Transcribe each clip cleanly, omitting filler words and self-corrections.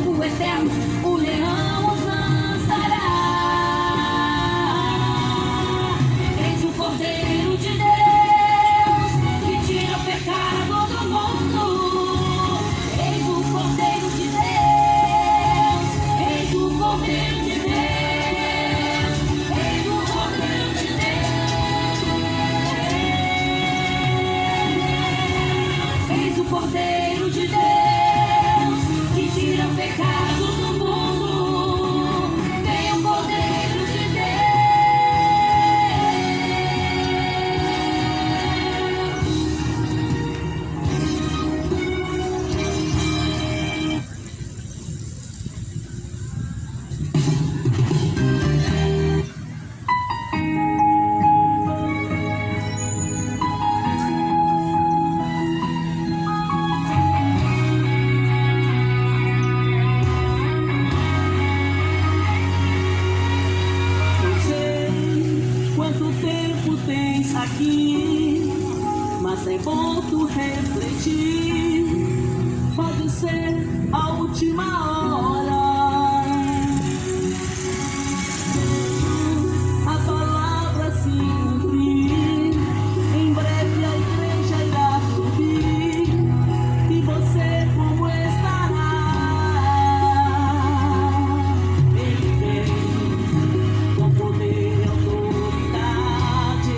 fogo eterno, o leão os lançará. Eis o Cordeiro de Deus, que tira o pecado do mundo. Eis o Cordeiro de Deus, eis o Cordeiro de Deus, eis o Cordeiro de Deus. Eis o Cordeiro de Deus, que tira o pecado do mundo. Vem o Cordeiro de Deus. Não sei quanto tempo tens aqui, mas é bom tu refletir. Pode ser a última hora. A palavra se cumprir, em breve a igreja irá subir, e você como estará? Ele vem com poder e autoridade,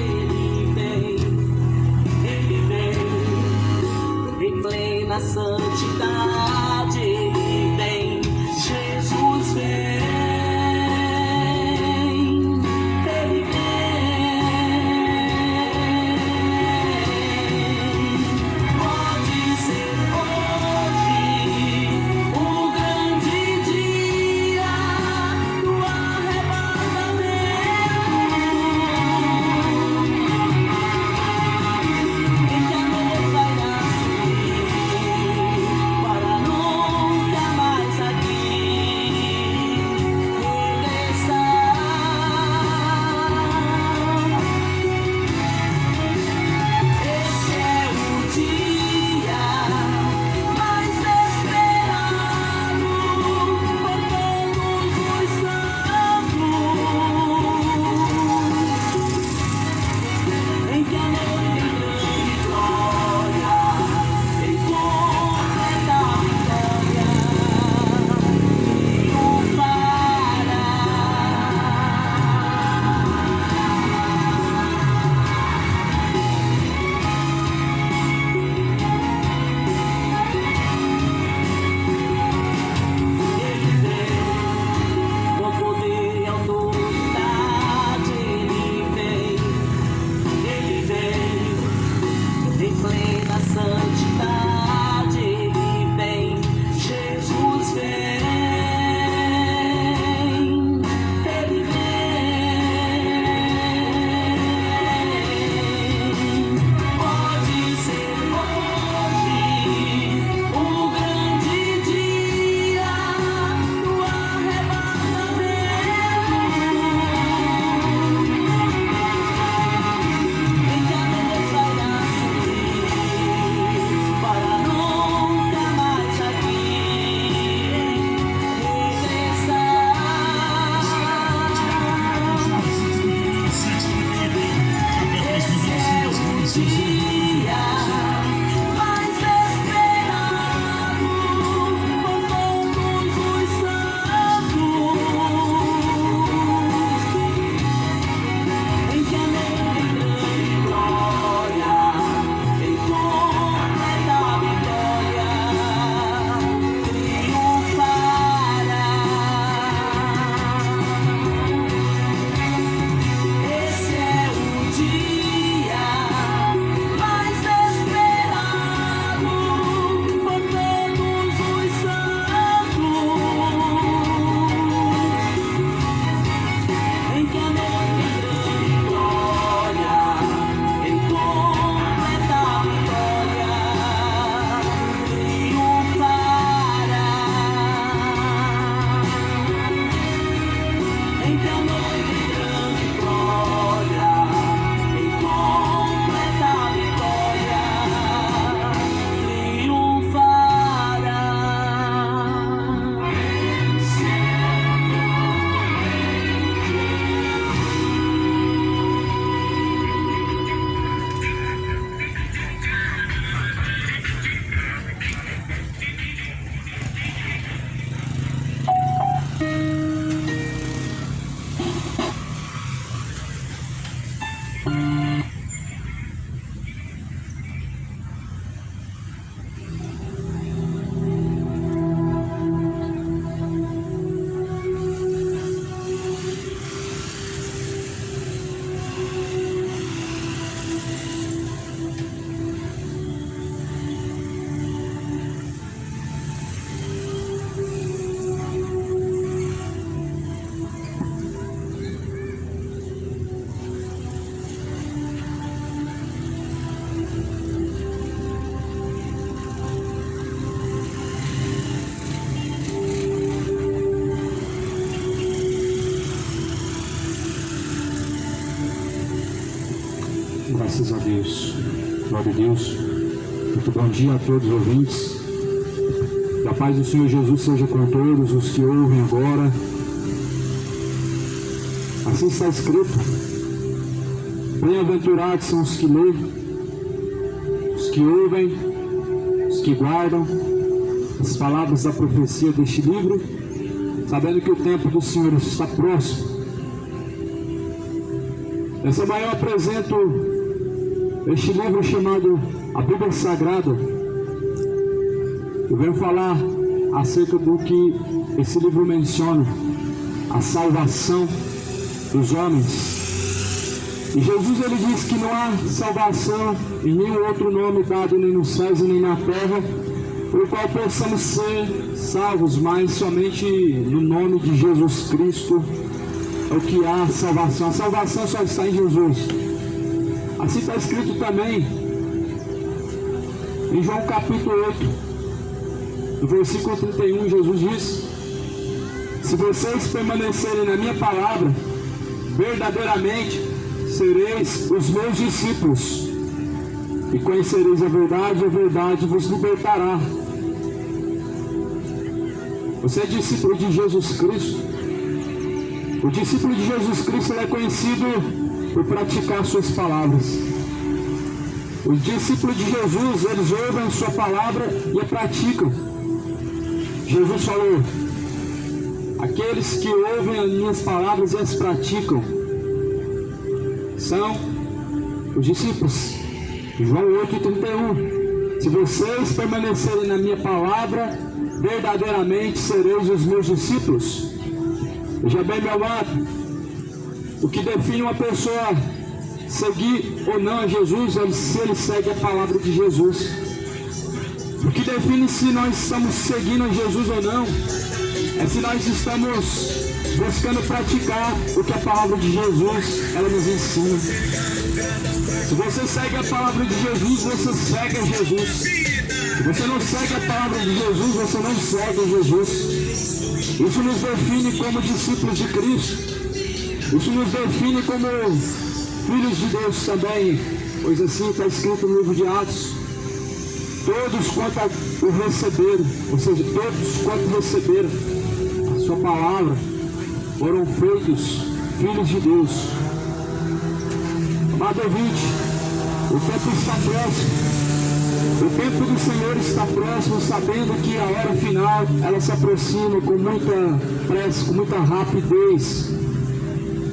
ele vem em plena santidade, ele vem Graças a Deus. Glória a Deus. Muito bom dia a todos os ouvintes. Que a paz do Senhor Jesus seja com todos os que ouvem agora. Assim está escrito: bem-aventurados são os que leem, os que ouvem, os que guardam as palavras da profecia deste livro, sabendo que o tempo do Senhor está próximo. Nessa manhã eu apresento este livro chamado A Bíblia Sagrada. Eu venho falar acerca do que esse livro menciona: a salvação dos homens. E Jesus, ele diz que não há salvação em nenhum outro nome dado, nem nos céus e nem na terra, por qual possamos ser salvos, mas somente no nome de Jesus Cristo é o que há salvação. A salvação só está em Jesus. Assim está escrito também em João capítulo 8, no versículo 31, Jesus diz: se vocês permanecerem na minha palavra, verdadeiramente sereis os meus discípulos, e conhecereis a verdade vos libertará. Você é discípulo de Jesus Cristo. O discípulo de Jesus Cristo é conhecido por praticar suas palavras. Os discípulos de Jesus, eles ouvem sua palavra e a praticam. Jesus falou: aqueles que ouvem as minhas palavras e as praticam são os discípulos. João 8,31. Se vocês permanecerem na minha palavra, verdadeiramente sereis os meus discípulos. Veja bem, meu amado, o que define uma pessoa seguir ou não a Jesus é se ele segue a palavra de Jesus. O que define se nós estamos seguindo a Jesus ou não é se nós estamos buscando praticar o que a palavra de Jesus ela nos ensina. Se você segue a palavra de Jesus, você segue a Jesus. Se você não segue a palavra de Jesus, você não segue a Jesus. Isso nos define como discípulos de Cristo. Isso nos define como filhos de Deus também. Pois assim está escrito no livro de Atos: todos quanto o receberam, ou seja, todos quanto receberam a sua palavra, foram feitos filhos de Deus. Amado ouvinte, o tempo está próximo. O tempo do Senhor está próximo, sabendo que a hora final ela se aproxima com muita pressa, com muita rapidez.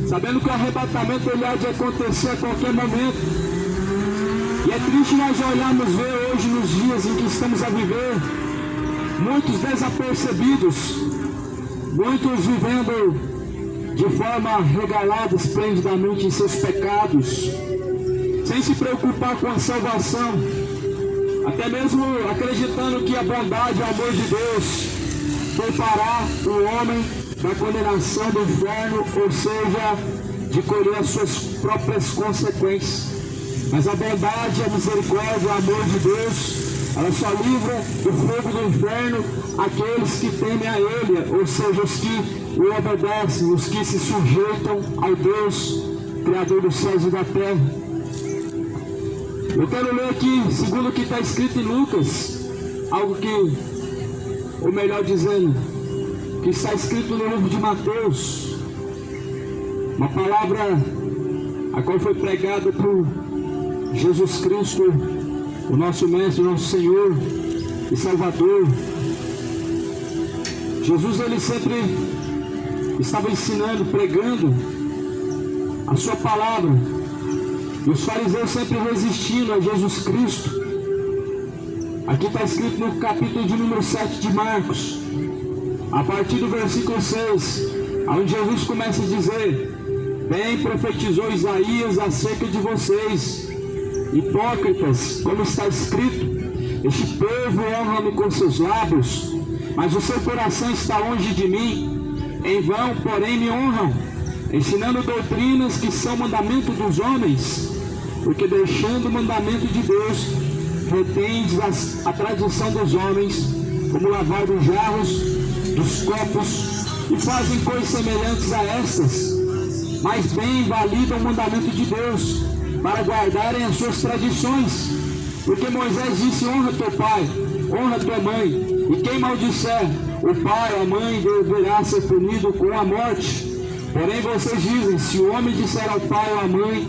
Sabendo que o arrebatamento ele há de acontecer a qualquer momento. E é triste nós olharmos ver hoje, nos dias em que estamos a viver, muitos desapercebidos, muitos vivendo de forma regalada, esplendidamente em seus pecados, sem se preocupar com a salvação, até mesmo acreditando que a bondade e o amor de Deus poupará o homem da condenação do inferno, ou seja, de colher as suas próprias consequências. Mas a bondade, a misericórdia, o amor de Deus, ela só livra do fogo do inferno aqueles que temem a Ele, ou seja, os que o obedecem, os que se sujeitam ao Deus, Criador dos céus e da terra. Eu quero ler aqui, segundo o que está escrito em Lucas, algo que, ou melhor dizendo, que está escrito no livro de Mateus, uma palavra a qual foi pregada por Jesus Cristo, o nosso Mestre, o nosso Senhor e Salvador. Jesus, ele sempre estava ensinando, pregando a sua palavra, e os fariseus sempre resistindo a Jesus Cristo. Aqui está escrito no capítulo de número 7 de Marcos, a partir do versículo 6, onde Jesus começa a dizer: bem profetizou Isaías acerca de vocês, hipócritas, como está escrito: este povo honra-me com seus lábios, mas o seu coração está longe de mim. Em vão, porém, me honram, ensinando doutrinas que são mandamento dos homens, porque deixando o mandamento de Deus, retendes a tradição dos homens, como lavar dos jarros, dos copos, e fazem coisas semelhantes a estas, mas bem validam o mandamento de Deus, para guardarem as suas tradições. Porque Moisés disse: honra teu pai, honra tua mãe, e quem maldisser o pai ou a mãe deverá ser punido com a morte. Porém vocês dizem: se o homem disser ao pai ou à mãe,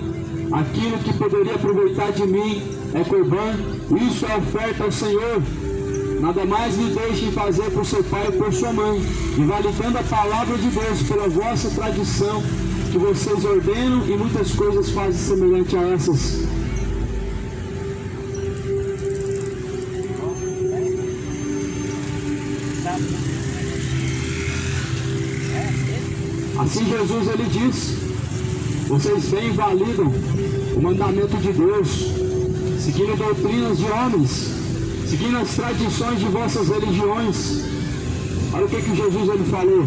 aquilo que poderia aproveitar de mim é corbã, isso é oferta ao Senhor, nada mais lhe deixem fazer por seu pai ou por sua mãe, invalidando a palavra de Deus pela vossa tradição, que vocês ordenam, e muitas coisas fazem semelhante a essas. Assim Jesus ele diz: vocês bem validam o mandamento de Deus, seguindo doutrinas de homens, seguindo as tradições de vossas religiões. Olha o que Jesus ele falou.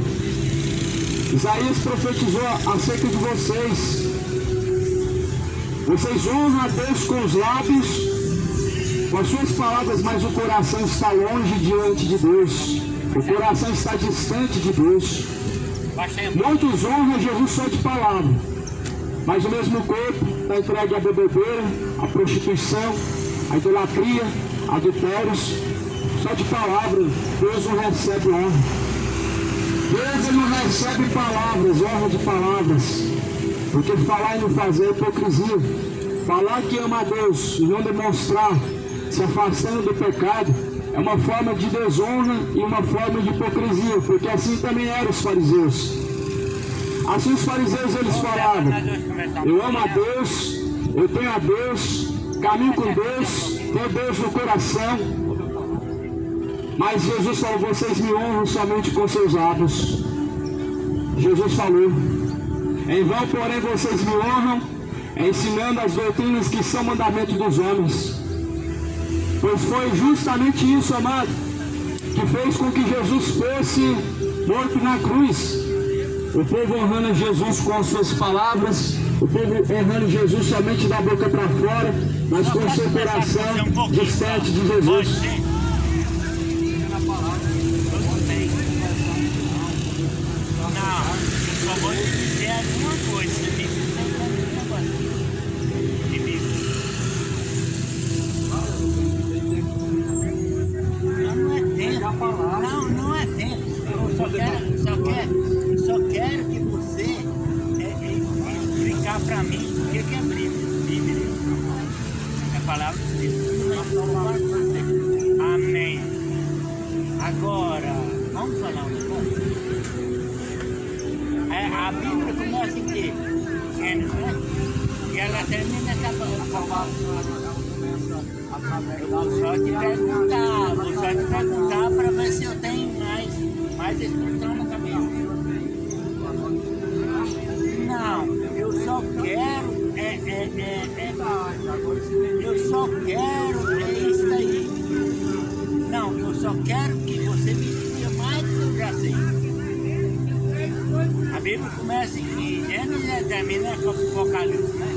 Isaías profetizou acerca de vocês. Vocês honram a Deus com os lábios, com as suas palavras, mas o coração está longe diante de Deus. O coração está distante de Deus. Muitos honram Jesus só de palavra, mas o mesmo corpo está entregue à bebedeira, à prostituição, à idolatria, a adultérios. Só de palavra Deus não recebe honra. Deus não recebe palavras, honra de palavras, porque falar e não fazer é hipocrisia. Falar que ama a Deus e não demonstrar, se afastando do pecado, é uma forma de desonra e uma forma de hipocrisia, porque assim também eram os fariseus. Assim os fariseus eles falavam: eu amo a Deus, eu tenho a Deus, caminho com Deus, tenho Deus no coração. Mas Jesus falou: vocês me honram somente com seus lábios. Jesus falou: em vão, porém, vocês me honram, ensinando as doutrinas que são mandamento dos homens. Pois foi justamente isso, amado, que fez com que Jesus fosse morto na cruz. O povo honrando Jesus com as suas palavras, o povo honrando Jesus somente da boca para fora, mas com o seu coração distante de Jesus. Não, só vou te dizer alguma coisa. Você tem que ser um negócio de Bíblia. Não é tempo. Não é tempo. Eu só quero que você explicar para mim o que é Bíblia. É a palavra de Deus. Amém. Agora, vamos falar um negócio. A Bíblia começa em quê? Gênesis, né? E ela termina vou só te perguntar para ver se eu tenho mais expressão na cabeça. Não, eu só quero isso aí. Não, eu só quero que você me diga mais do que eu já sei. A Bíblia começa em Gênesis e termina com Apocalipse, né?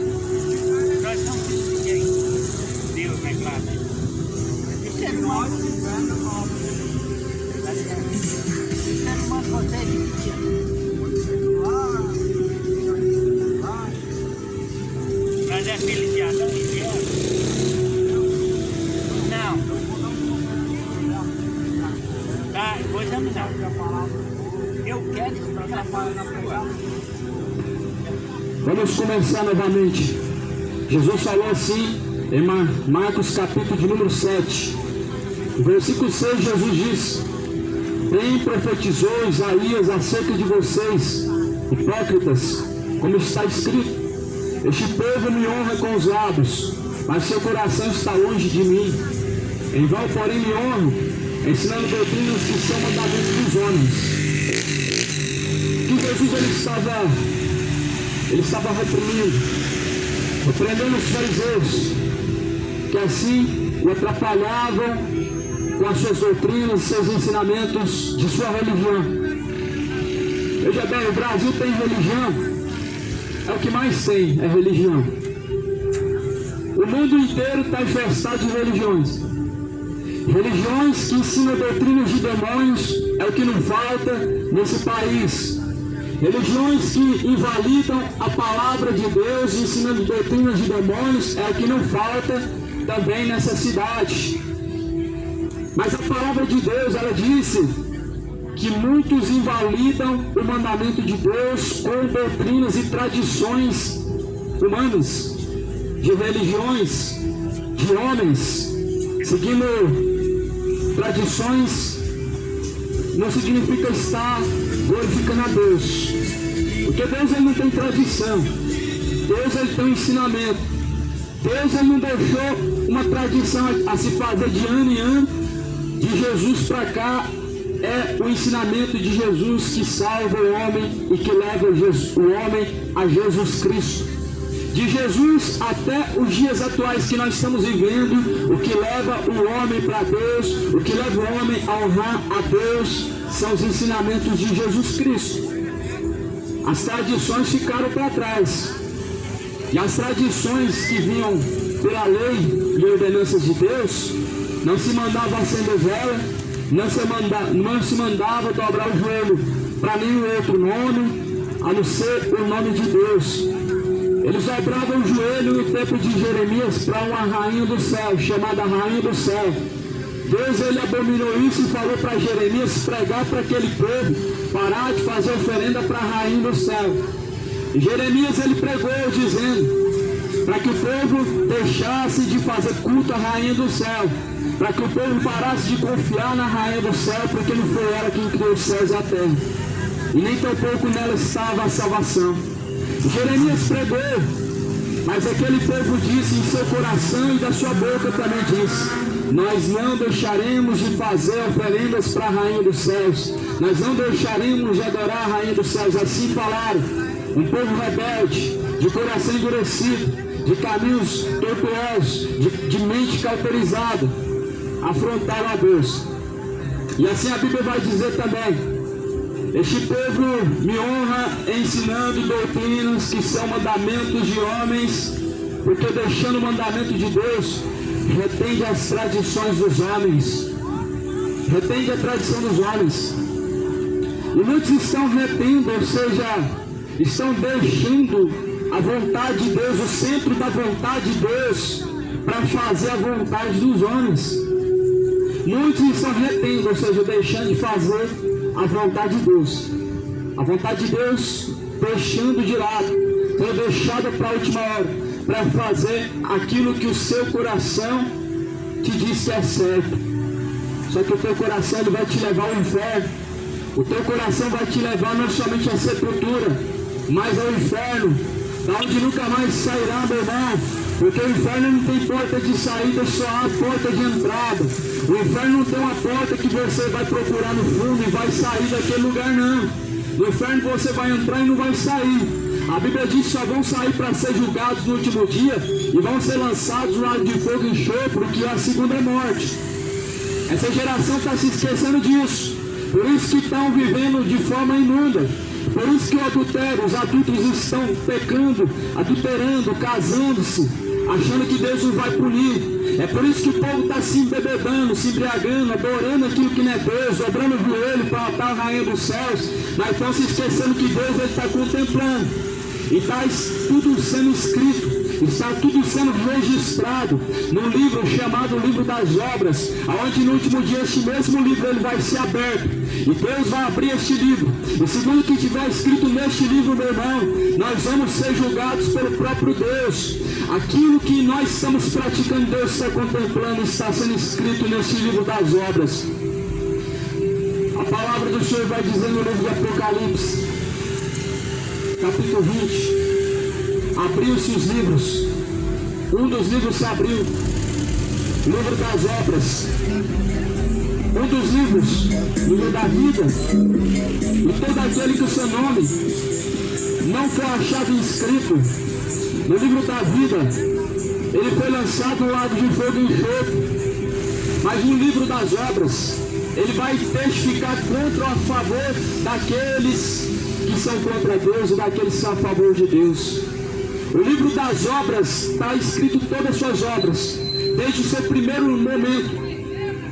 Nós somos filhos de quem? Deus, né? Claro, né? O ser humano consegue dividir. Nós é filho de Adão e de Eva? Não. Tá, eu vou examinar. Eu quero explicar na sua. Vamos começar novamente. Jesus falou assim em Marcos capítulo de número 7, versículo 6, Jesus diz: bem profetizou Isaías acerca de vocês, hipócritas, como está escrito: este povo me honra com os lábios, mas seu coração está longe de mim. Em vão, porém, me honram, ensinando doutrinas que são mandamentos dos homens. Que Jesus ele estava repreendendo os fariseus, que assim o atrapalhavam com as suas doutrinas, seus ensinamentos de sua religião. Veja bem, o Brasil tem religião, é o que mais tem, é religião. O mundo inteiro está infestado de religiões. Religiões que ensinam doutrinas de demônios é o que não falta nesse país. Religiões que invalidam a palavra de Deus, ensinando doutrinas de demônios, é o que não falta também nessa cidade. Mas a palavra de Deus, ela disse que muitos invalidam o mandamento de Deus com doutrinas e tradições humanas, de religiões, de homens, seguindo tradições. Não significa estar glorificando a Deus, porque Deus ele não tem tradição, Deus ele tem um ensinamento. Deus ele não deixou uma tradição a se fazer de ano em ano. De Jesus para cá é o ensinamento de Jesus que salva o homem e que leva o homem a Jesus Cristo. De Jesus até os dias atuais que nós estamos vivendo, o que leva o homem para Deus, o que leva o homem a honrar a Deus, são os ensinamentos de Jesus Cristo. As tradições ficaram para trás. E as tradições que vinham pela lei e ordenanças de Deus, não se mandava acender vela, não se mandava dobrar o joelho para nenhum outro nome, a não ser o nome de Deus. Eles dobravam o joelho no tempo de Jeremias para uma rainha do céu, chamada Rainha do Céu. Deus ele abominou isso e falou para Jeremias pregar para aquele povo, parar de fazer oferenda para a Rainha do Céu. E Jeremias ele pregou dizendo para que o povo deixasse de fazer culto à Rainha do Céu, para que o povo parasse de confiar na Rainha do Céu, porque não foi ela quem criou os céus e a terra, e nem tampouco nela estava a salvação. Jeremias pregou, mas aquele povo disse em seu coração e da sua boca também disse: nós não deixaremos de fazer oferendas para a Rainha dos Céus, nós não deixaremos de adorar a Rainha dos Céus. Assim falaram, um povo rebelde, de coração endurecido, de caminhos tortuosos, de mente cauterizada, afrontaram a Deus. E assim a Bíblia vai dizer também: este povo me honra ensinando doutrinas que são mandamentos de homens, porque deixando o mandamento de Deus, retende as tradições dos homens, retende a tradição dos homens. E muitos estão retendo, ou seja, estão deixando a vontade de Deus, o centro da vontade de Deus, para fazer a vontade dos homens. Muitos estão retendo, ou seja, deixando de fazer a vontade de Deus. A vontade de Deus deixando de lado, sendo deixada para a última hora, para fazer aquilo que o seu coração te diz que é certo. Só que o teu coração ele vai te levar ao inferno. O teu coração vai te levar não somente à sepultura, mas ao inferno, da onde nunca mais sairá, meu irmão. Porque o inferno não tem porta de saída, só há porta de entrada. O inferno não tem uma porta que você vai procurar no fundo e vai sair daquele lugar, não. No inferno você vai entrar e não vai sair. A Bíblia diz que só vão sair para ser julgados no último dia e vão ser lançados no lago de fogo e enxofre, que é a segunda morte. Essa geração está se esquecendo disso. Por isso que estão vivendo de forma imunda. Por isso que o adultério, os adultos estão pecando, adulterando, casando-se, achando que Deus não vai punir. É por isso que o povo está se embebedando, se embriagando, adorando aquilo que não é Deus, dobrando o joelho para matar a Rainha dos Céus, mas estão se esquecendo que Deus está contemplando. E está tudo sendo escrito, está tudo sendo registrado num livro chamado Livro das Obras, onde no último dia este mesmo livro ele vai ser aberto. E Deus vai abrir este livro. E segundo o que estiver escrito neste livro, meu irmão, nós vamos ser julgados pelo próprio Deus. Aquilo que nós estamos praticando, Deus está contemplando, está sendo escrito neste livro das obras. A palavra do Senhor vai dizer no livro de Apocalipse, capítulo 20, abriu-se os livros. Um dos livros se abriu, livro das obras. Um dos livros, livro da vida. E todo aquele que o seu nome não foi achado inscrito no livro da vida, ele foi lançado no lago de fogo e enxofre. Mas no livro das obras, ele vai testificar contra ou a favor daqueles que são contra Deus e daqueles que são a favor de Deus. O livro das obras está escrito todas as suas obras, desde o seu primeiro momento,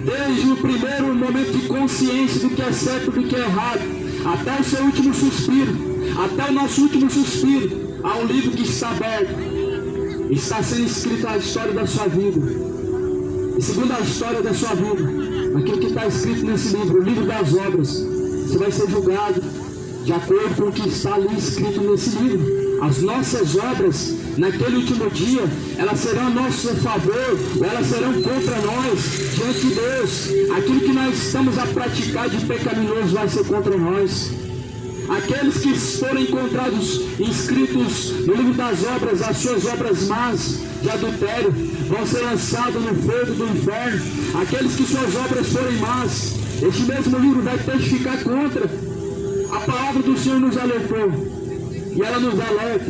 desde o primeiro momento de consciência do que é certo e do que é errado, até o seu último suspiro, até o nosso último suspiro, há um livro que está aberto, está sendo escrita a história da sua vida. E segundo a história da sua vida, aquilo que está escrito nesse livro, o livro das obras, você vai ser julgado de acordo com o que está ali escrito nesse livro. As nossas obras, naquele último dia, elas serão a nosso favor, ou elas serão contra nós, diante de Deus. Aquilo que nós estamos a praticar de pecaminoso vai ser contra nós. Aqueles que forem encontrados inscritos no livro das obras, as suas obras más de adultério, vão ser lançados no fogo do inferno. Aqueles que suas obras forem más, este mesmo livro vai testificar contra. A palavra do Senhor nos alertou, e ela nos alerta,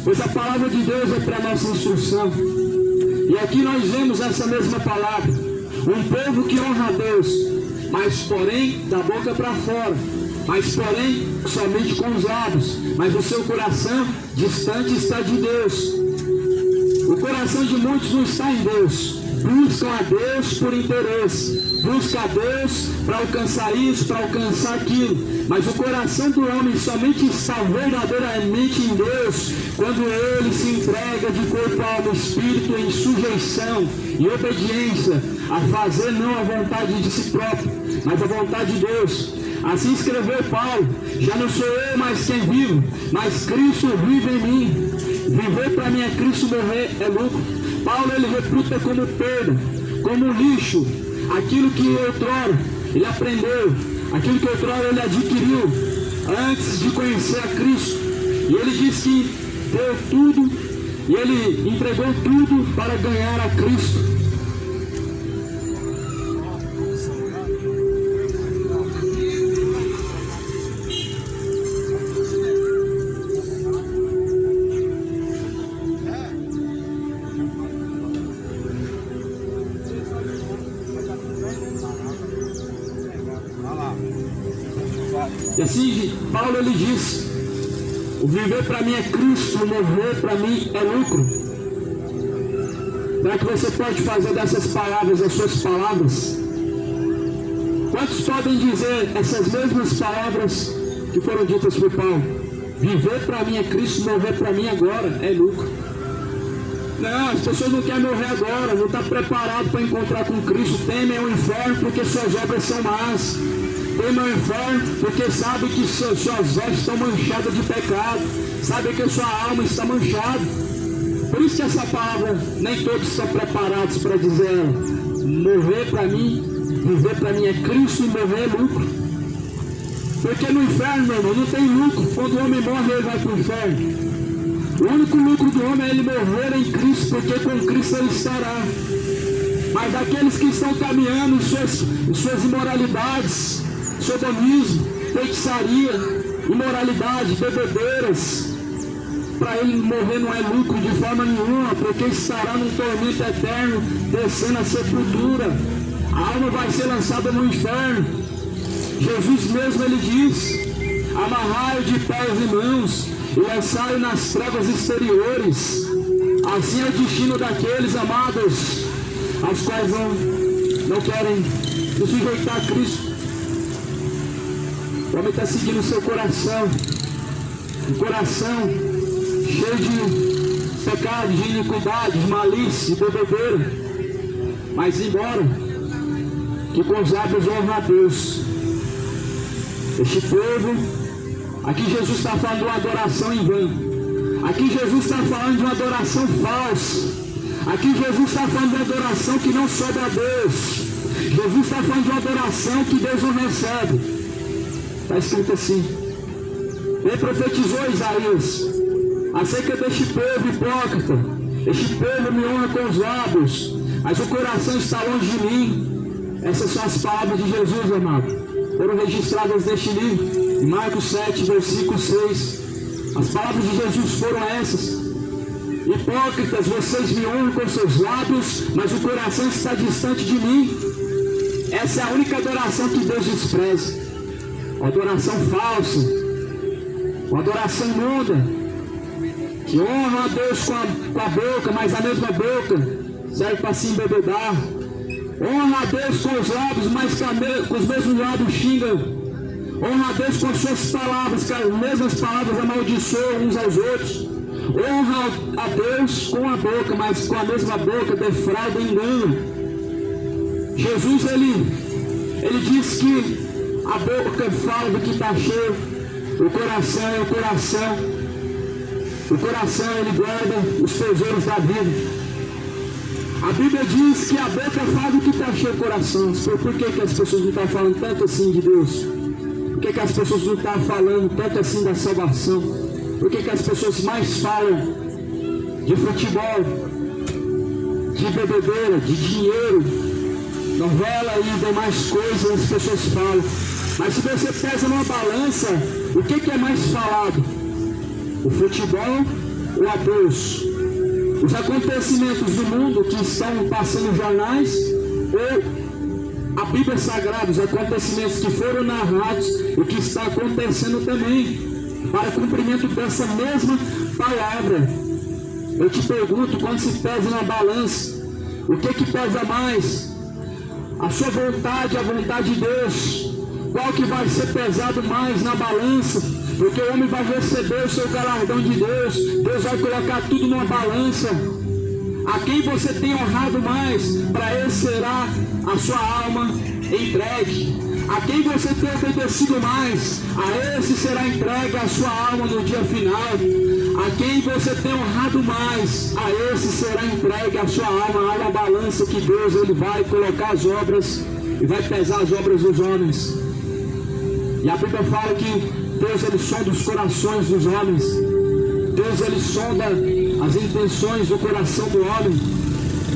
pois a palavra de Deus é para nossa instrução. E aqui nós vemos essa mesma palavra, um povo que honra a Deus, mas porém da boca para fora, mas porém somente com os lábios, mas o seu coração distante está de Deus. O coração de muitos não está em Deus, buscam a Deus por interesse, buscam a Deus para alcançar isso, para alcançar aquilo, mas o coração do homem somente está verdadeiramente em Deus quando ele se entrega de corpo, alma e espírito em sujeição e obediência a fazer não a vontade de si próprio, mas a vontade de Deus. Assim escreveu Paulo: já não sou eu mais quem vivo, mas Cristo vive em mim. Viver para mim é Cristo, morrer é lucro. Paulo ele reputa como perda, como lixo, aquilo que outrora ele aprendeu, aquilo que outrora ele adquiriu antes de conhecer a Cristo. E ele diz que deu tudo, e ele entregou tudo para ganhar a Cristo. E assim, Paulo ele diz: o viver para mim é Cristo, o morrer para mim é lucro. Será que você pode fazer dessas palavras as suas palavras? Quantos podem dizer essas mesmas palavras que foram ditas por Paulo? Viver para mim é Cristo, morrer para mim agora é lucro. Não, as pessoas não querem morrer agora, não estão preparadas para encontrar com Cristo, temem o inferno porque suas obras são más. Temem o inferno porque sabe que suas vestes estão manchadas de pecado, sabe que sua alma está manchada. Por isso que essa palavra, nem todos estão preparados para dizer ela. Morrer para mim, viver para mim é Cristo e morrer é lucro. Porque no inferno, meu irmão, não tem lucro. Quando o homem morre, ele vai para o inferno. O único lucro do homem é ele morrer em Cristo, porque com Cristo ele estará. Mas aqueles que estão caminhando em suas imoralidades, sodomismo, feitiçaria, imoralidade, bebedeiras, para ele morrer não é lucro de forma nenhuma, porque estará num tormento eterno, descendo a sepultura. A alma vai ser lançada no inferno. Jesus mesmo ele diz: amarrai-o de pés e mãos e lançai-o nas trevas exteriores. Assim é o destino daqueles, amados, aos quais não querem se sujeitar a Cristo. O homem está seguindo o seu coração, um coração cheio de pecados, de iniquidades, malícia, de bebedeira. Mas embora que com os lábios honra a Deus, este povo, aqui Jesus está falando de uma adoração em vão. Aqui Jesus está falando de uma adoração falsa. Aqui Jesus está falando de uma adoração que não sobe a Deus. Jesus está falando de uma adoração que Deus não recebe. Está escrito assim. Ele profetizou Isaías acerca deste povo hipócrita. Este povo me honra com os lábios, mas o coração está longe de mim. Essas são as palavras de Jesus, amado. Foram registradas neste livro, em Marcos 7, versículo 6. As palavras de Jesus foram essas. Hipócritas, vocês me honram com seus lábios, mas o coração está distante de mim. Essa é a única adoração que Deus despreza. Uma adoração falsa, uma adoração imunda, que honra a Deus com a boca, mas a mesma boca serve para se embebedar. Honra a Deus com os lábios, mas com os mesmos lábios xingam Honra a Deus com as suas palavras, que as mesmas palavras amaldiçoam uns aos outros. Honra a Deus com a boca, mas com a mesma boca defrauda e engana. Jesus, ele diz que a boca fala do que está cheio, o coração é o coração. O coração, ele guarda os tesouros da vida. A Bíblia diz que a boca fala do que está cheio o coração. Por que as pessoas não estão falando tanto assim de Deus? Por que as pessoas não estão falando tanto assim da salvação? Por que as pessoas mais falam de futebol, de bebedeira, de dinheiro, novela e demais coisas as pessoas falam? Mas se você pesa numa balança, o que é mais falado? O futebol ou a Deus? Os acontecimentos do mundo que estão passando nos jornais ou a Bíblia Sagrada, os acontecimentos que foram narrados e que está acontecendo também, para cumprimento dessa mesma palavra. Eu te pergunto, quando se pesa na balança, o que pesa mais? A sua vontade, a vontade de Deus? Qual que vai ser pesado mais na balança? Porque o homem vai receber o seu galardão de Deus. Deus vai colocar tudo numa balança. A quem você tem honrado mais, para esse será a sua alma entregue. A quem você tem obedecido mais, a esse será entregue a sua alma no dia final. A quem você tem honrado mais, a esse será entregue a sua alma. Há uma balança que Deus ele vai colocar as obras e vai pesar as obras dos homens. E a Bíblia fala que Deus ele sonda os corações dos homens. Deus ele sonda as intenções do coração do homem.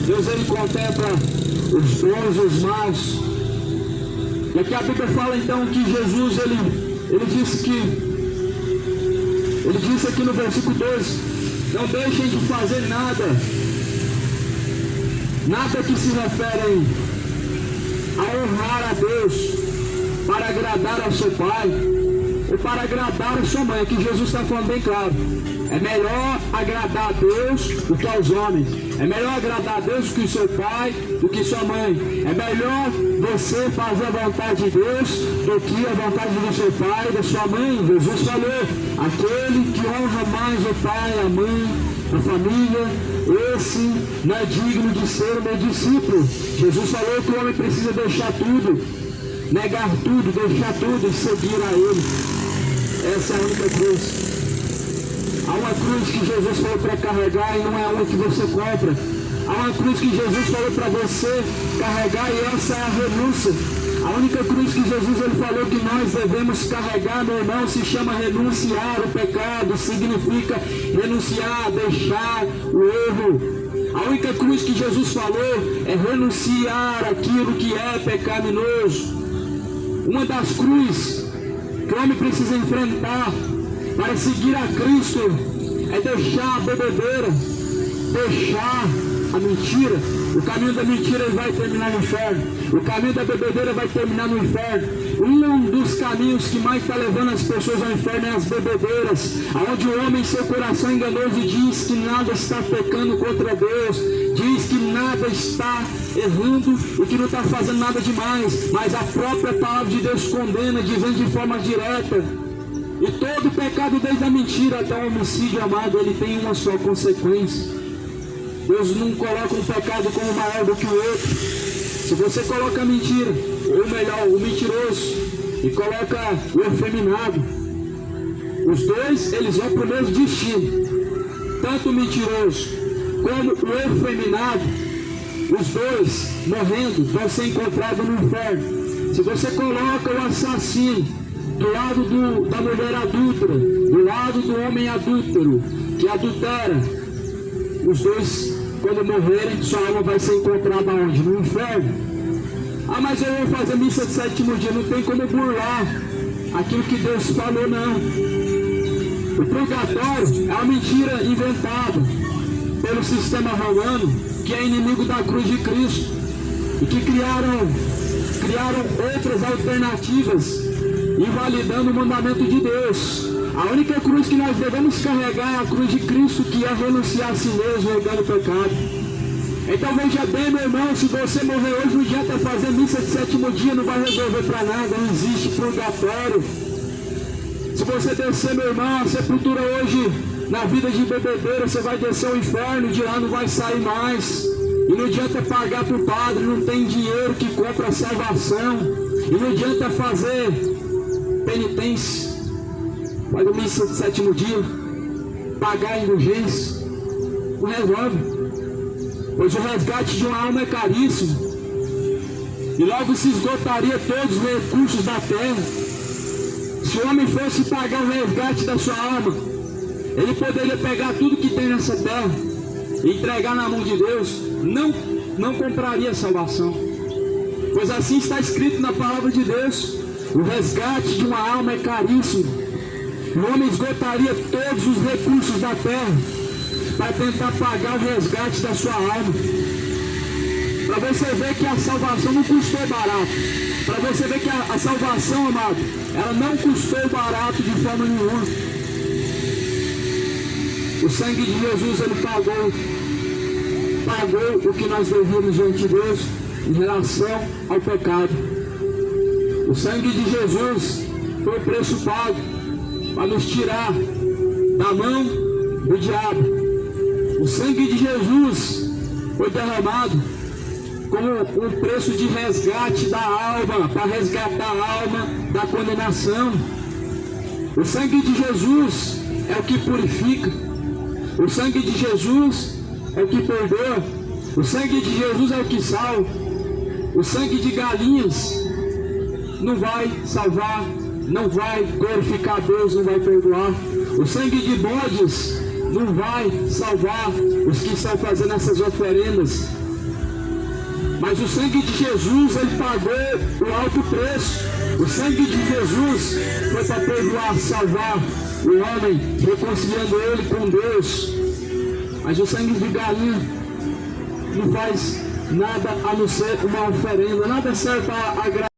Deus ele contempla os bons e os maus. E aqui a Bíblia fala então que Jesus ele disse aqui no versículo 12: não deixem de fazer nada que se refere a honrar a Deus, para agradar ao seu Pai ou para agradar a sua mãe. Aqui Jesus está falando bem claro: é melhor agradar a Deus do que aos homens. É melhor agradar a Deus do que o seu pai, do que sua mãe. É melhor você fazer a vontade de Deus do que a vontade do seu pai e da sua mãe. Jesus falou: aquele que honra mais o pai, a mãe, a família, esse não é digno de ser o meu discípulo. Jesus falou que o homem precisa deixar tudo, negar tudo, deixar tudo e seguir a Ele. Essa é a única cruz. Há uma cruz que Jesus falou para carregar e não é uma que você compra. Há uma cruz que Jesus falou para você carregar e essa é a renúncia. A única cruz que Jesus ele falou que nós devemos carregar, meu irmão, se chama renunciar o pecado. Significa renunciar, deixar o erro. A única cruz que Jesus falou é renunciar aquilo que é pecaminoso. Uma das cruzes que o homem precisa enfrentar para seguir a Cristo é deixar a bebedeira, deixar a mentira. O caminho da mentira vai terminar no inferno. O caminho da bebedeira vai terminar no inferno. Um dos caminhos que mais está levando as pessoas ao inferno é as bebedeiras, onde o homem, seu coração enganoso, diz que nada está pecando contra Deus, diz que nada está errando e que não está fazendo nada demais, mas a própria palavra de Deus condena, dizendo de forma direta: e todo pecado, desde a mentira até o homicídio, amado, ele tem uma só consequência. Deus não coloca um pecado como maior do que o outro. Se você coloca a mentira, ou melhor, o mentiroso, e coloca o efeminado, os dois, eles vão para o mesmo destino. Tanto o mentiroso como o efeminado, os dois, morrendo, vão ser encontrados no inferno. Se você coloca o assassino do lado da mulher adúltera, do lado do homem adúltero, que adultera, os dois, quando morrerem, sua alma vai ser encontrada onde? No inferno. Ah, mas eu vou fazer missa de sétimo dia. Não tem como burlar aquilo que Deus falou, não. O purgatório é uma mentira inventada pelo sistema romano, que é inimigo da cruz de Cristo, e que criaram outras alternativas, invalidando o mandamento de Deus. A única cruz que nós devemos carregar é a cruz de Cristo, que é renunciar a si mesmo, negando o pecado. Então veja bem, meu irmão, se você morrer hoje não adianta fazer missa de sétimo dia, não vai resolver para nada, não existe purgatório. Se você descer, meu irmão, a sepultura hoje, na vida de bebedeira, você vai descer ao inferno, de lá não vai sair mais. E não adianta pagar para o padre, não tem dinheiro que compra a salvação. E não adianta fazer penitência, fazer missa de sétimo dia, pagar indulgência, não resolve. Pois o resgate de uma alma é caríssimo, e logo se esgotaria todos os recursos da terra. Se o homem fosse pagar o resgate da sua alma, ele poderia pegar tudo que tem nessa terra e entregar na mão de Deus, não compraria salvação. Pois assim está escrito na palavra de Deus: o resgate de uma alma é caríssimo. O homem esgotaria todos os recursos da terra para tentar pagar o resgate da sua alma. Para você ver que a salvação não custou barato. Para você ver que a salvação, amado, ela não custou barato de forma nenhuma. O sangue de Jesus, ele pagou o que nós devíamos diante de Deus em relação ao pecado. O sangue de Jesus foi o preço pago para nos tirar da mão do diabo. O sangue de Jesus foi derramado como um preço de resgate da alma, para resgatar a alma da condenação. O sangue de Jesus é o que purifica. O sangue de Jesus é o que perdoa. O sangue de Jesus é o que salva. O sangue de galinhas não vai salvar, não vai glorificar Deus, não vai perdoar. O sangue de bodes não vai salvar os que estão fazendo essas oferendas. Mas o sangue de Jesus, ele pagou o alto preço. O sangue de Jesus foi para perdoar, salvar o homem, reconciliando ele com Deus. Mas o sangue de galinha não faz nada a não ser uma oferenda, nada serve para agradar.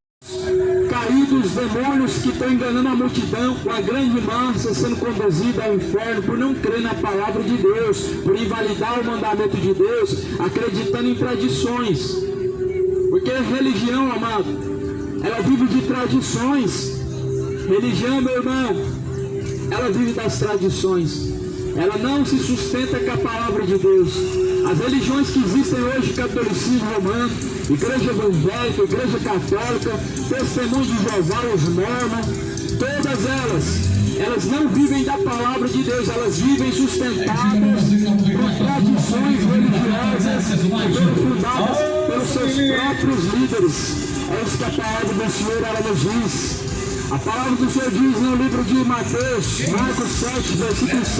Caídos os demônios que estão enganando a multidão, com a grande massa sendo conduzida ao inferno por não crer na palavra de Deus, por invalidar o mandamento de Deus, acreditando em tradições. Porque religião, amado, ela vive de tradições. Religião, meu irmão, ela vive das tradições. Ela não se sustenta com a palavra de Deus. As religiões que existem hoje, catolicismo romano, igreja evangélica, igreja católica, testemunho de Jeová, os mormons, todas elas não vivem da palavra de Deus, elas vivem sustentadas por tradições religiosas que foram fundadas pelos seus próprios líderes. É isso que a palavra do Senhor ela nos diz. A palavra do Senhor diz no livro de Mateus, Marcos 7, versículo 6,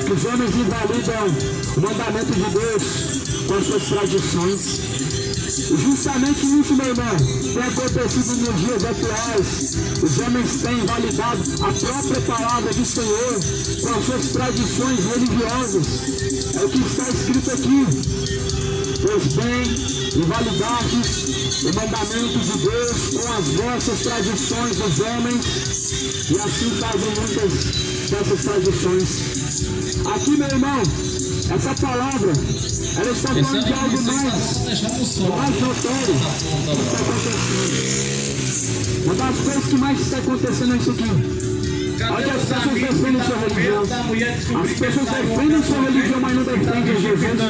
que os homens invalidam o mandamento de Deus com as suas tradições. E justamente isso, meu irmão, tem acontecido nos dias atuais. Os homens têm invalidado a própria palavra do Senhor com as suas tradições religiosas. É o que está escrito aqui. Pois bem, invalidastes o mandamento de Deus com as vossas tradições dos homens, e assim fazem muitas dessas tradições. Aqui, meu irmão, essa palavra, ela está falando de algo mais notório que está acontecendo. Uma das coisas que mais está acontecendo é isso aqui. Olha, as pessoas defendem sua religião. As pessoas defendem sua religião, mas não defendem Jesus.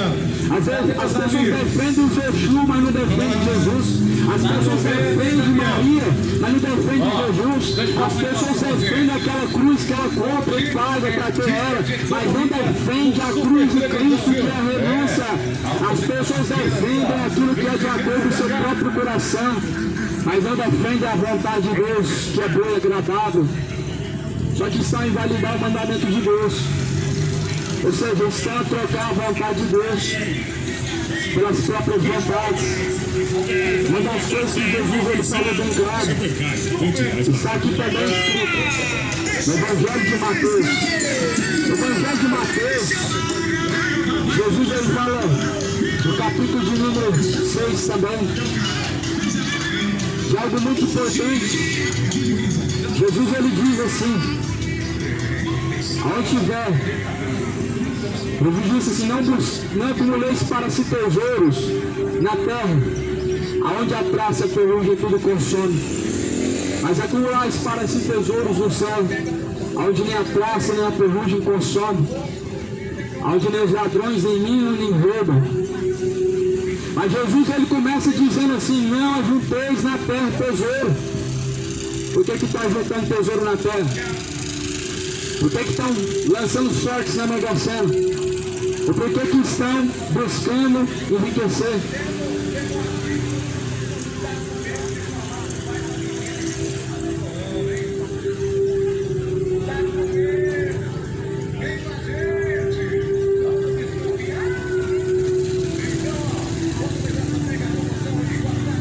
Às vezes as pessoas defendem o Exu, mas não defendem Jesus. As pessoas defendem Maria, mas não defendem Jesus. As pessoas defendem aquela cruz que ela compra e paga para ter ela, mas não defendem a cruz de Cristo, que é a renúncia. As pessoas defendem aquilo que é de acordo com o seu próprio coração, mas não defendem a vontade de Deus, que é boa e agradável. Só que estão a invalidar o mandamento de Deus. Ou seja, estão a trocar a vontade de Deus pelas próprias vontades. Uma das coisas que Jesus ele falou bem claro, está aqui também escrito no Evangelho de Mateus. No Evangelho de Mateus, Jesus ele fala no capítulo de número 6 também, de algo muito importante. Jesus ele diz assim: aonde tiver Jesus disse assim, não acumuleis para si tesouros na terra, aonde a traça, a ferrugem e tudo consome, mas acumulais para si tesouros no céu, aonde nem a traça nem a ferrugem consome, aonde nem os ladrões nem minam nem roubam. Mas Jesus ele começa dizendo assim, não ajunteis na terra tesouro. Por que está juntando tesouro na terra? Por que estão lançando sortes na Mega Sena? Ou por que estão buscando enriquecer?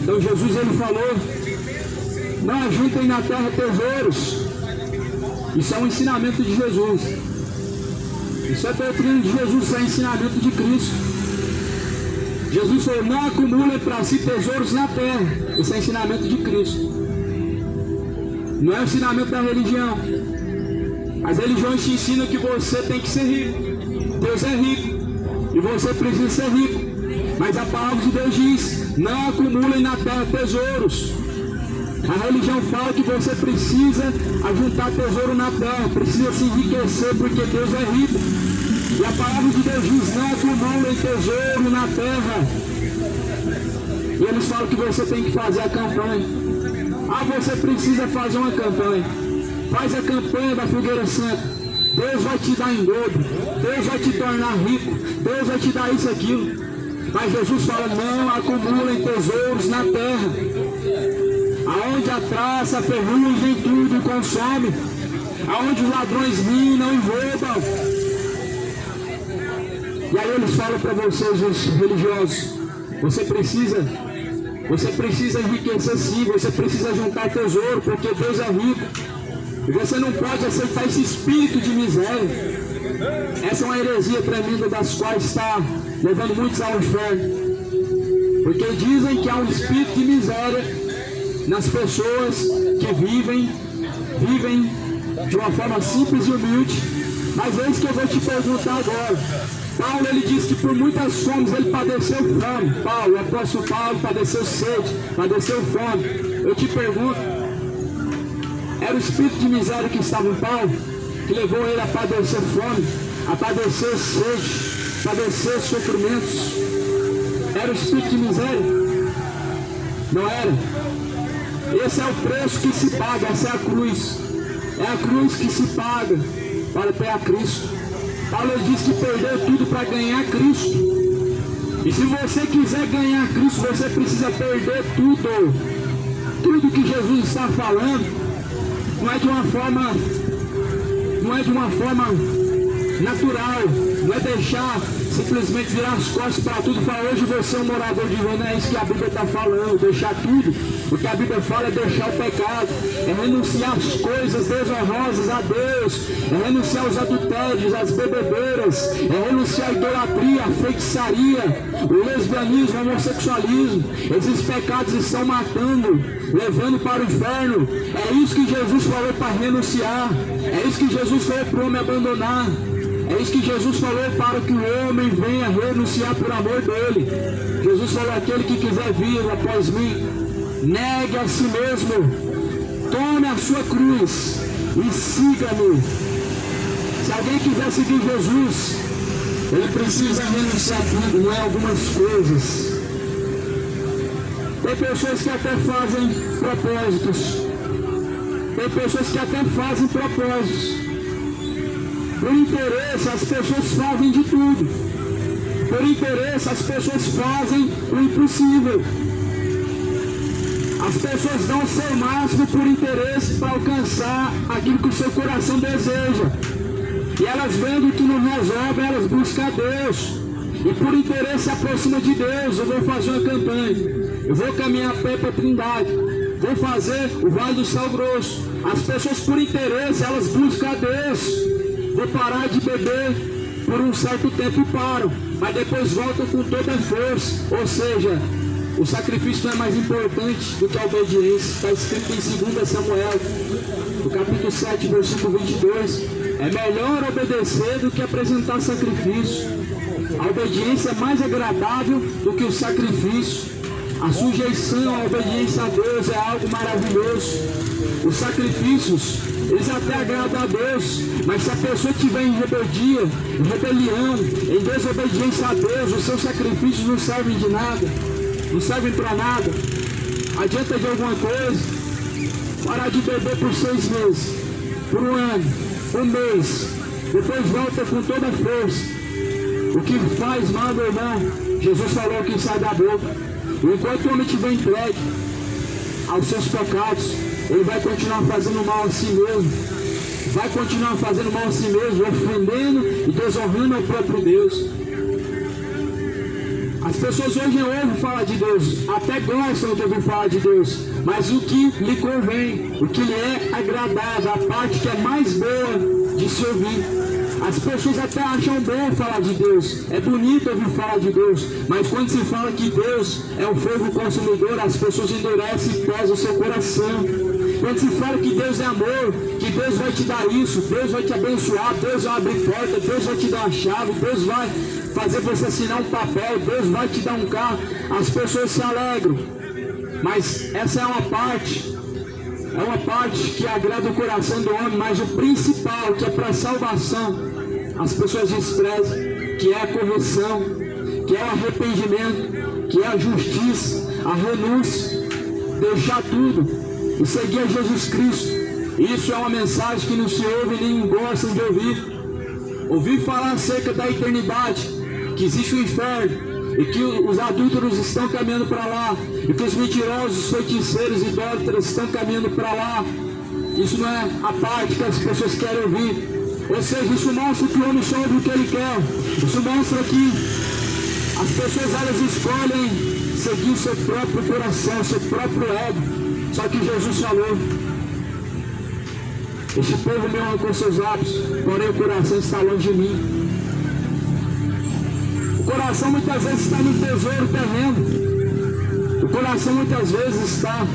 Então Jesus ele falou, não ajuntem na terra tesouros. Isso é um ensinamento de Jesus. Isso é doutrina de Jesus, isso é ensinamento de Cristo. Jesus falou, não acumulem para si tesouros na terra. Isso é ensinamento de Cristo. Não é o ensinamento da religião. As religiões te ensinam que você tem que ser rico. Deus é rico. E você precisa ser rico. Mas a palavra de Deus diz, não acumulem na terra tesouros. A religião fala que você precisa ajuntar tesouro na terra, precisa se enriquecer porque Deus é rico. E a palavra de Deus diz, não acumulem tesouro na terra. E eles falam que você tem que fazer a campanha. Ah, você precisa fazer uma campanha. Faz a campanha da Fogueira Santa. Deus vai te dar em dobro. Deus vai te tornar rico. Deus vai te dar isso, aquilo. Mas Jesus fala, não acumulem tesouros na terra, aonde a traça, a ferrugem, tudo consome, aonde os ladrões minam e roubam. E aí eles falam para vocês, os religiosos, você precisa enriquecer sim, você precisa juntar tesouro, porque Deus é rico. E você não pode aceitar esse espírito de miséria. Essa é uma heresia tremenda das quais está levando muitos ao inferno. Porque dizem que há um espírito de miséria nas pessoas que vivem de uma forma simples e humilde. Mas é isso que eu vou te perguntar agora. Paulo ele diz que por muitas fomes ele padeceu fome. Paulo, o apóstolo Paulo padeceu sede, padeceu fome. Eu te pergunto, era o espírito de miséria que estava em Paulo, que levou ele a padecer fome, a padecer sede, a padecer sofrimentos? Era o espírito de miséria? Não era. Esse é o preço que se paga, essa é a cruz. É a cruz que se paga para ter a Cristo. Paulo diz que perdeu tudo para ganhar Cristo. E se você quiser ganhar Cristo, você precisa perder tudo. Tudo que Jesus está falando não é de uma forma natural, não é deixar simplesmente virar as costas para tudo e falar, hoje você é um morador de rua. Não é isso que a Bíblia está falando, deixar tudo. O que a Bíblia fala é deixar o pecado, é renunciar às coisas desonrosas a Deus, é renunciar aos adultérios, às bebedeiras, é renunciar à idolatria, à feitiçaria, o lesbianismo, o homossexualismo. Esses pecados estão matando, levando para o inferno. É isso que Jesus falou para renunciar, é isso que Jesus falou para o homem abandonar. É isso que Jesus falou para que o homem venha renunciar por amor dele. Jesus falou, aquele que quiser vir após mim, negue a si mesmo, tome a sua cruz e siga-me. Se alguém quiser seguir Jesus, ele precisa renunciar tudo, não é algumas coisas. Tem pessoas que até fazem propósitos. Tem pessoas que até fazem propósitos. Por interesse, as pessoas fazem de tudo. Por interesse, as pessoas fazem o impossível. As pessoas dão o seu máximo por interesse para alcançar aquilo que o seu coração deseja. E elas vendo que não resolve, elas buscam a Deus. E por interesse se aproxima de Deus. Eu vou fazer uma campanha. Eu vou caminhar a pé para a Trindade. Vou fazer o Vale do Sal Grosso. As pessoas por interesse, elas buscam a Deus. Vou parar de beber por um certo tempo e paro, mas depois voltam com toda a força. Ou seja, o sacrifício não é mais importante do que a obediência. Está escrito em 2 Samuel, no capítulo 7, versículo 22. É melhor obedecer do que apresentar sacrifício. A obediência é mais agradável do que o sacrifício. A sujeição, a obediência a Deus é algo maravilhoso. Os sacrifícios, eles até agradam a Deus, mas se a pessoa estiver em rebeldia, em rebelião, em desobediência a Deus, os seus sacrifícios não servem de nada, não servem para nada. Adianta de alguma coisa? Parar de beber por 6 meses, por 1 ano, 1 mês, depois volta com toda a força. O que faz mal, meu irmão, Jesus falou que sai da boca. Enquanto o homem estiver entregue aos seus pecados, ele vai continuar fazendo mal a si mesmo. Vai continuar fazendo mal a si mesmo, ofendendo e desonrando ao próprio Deus. As pessoas hoje ouvem falar de Deus, até gostam de ouvir falar de Deus, mas o que lhe convém, o que lhe é agradável, a parte que é mais boa de se ouvir. As pessoas até acham bom falar de Deus, é bonito ouvir falar de Deus, mas quando se fala que Deus é um fogo consumidor, as pessoas endurecem e pesam o seu coração. Quando se fala que Deus é amor, que Deus vai te dar isso, Deus vai te abençoar, Deus vai abrir porta, Deus vai te dar uma chave, Deus vai fazer você assinar um papel, Deus vai te dar um carro, as pessoas se alegram. Mas essa é uma parte que agrada o coração do homem, mas o principal, que é para a salvação, as pessoas desprezam, que é a correção, que é o arrependimento, que é a justiça, a renúncia, deixar tudo e seguir a Jesus Cristo. Isso é uma mensagem que não se ouve e nem gostam de ouvir. Ouvir falar acerca da eternidade, que existe o inferno, e que os adúlteros estão caminhando para lá, e que os mentirosos, feiticeiros, idólatras estão caminhando para lá. Isso não é a parte que as pessoas querem ouvir. Ou seja, isso mostra que o homem só ouve o que ele quer. Isso mostra que as pessoas, elas escolhem seguir o seu próprio coração, o seu próprio ego. Só que Jesus falou: este povo me honra com seus lábios, porém o coração está longe de mim. O coração muitas vezes está no tesouro terreno. O coração muitas vezes está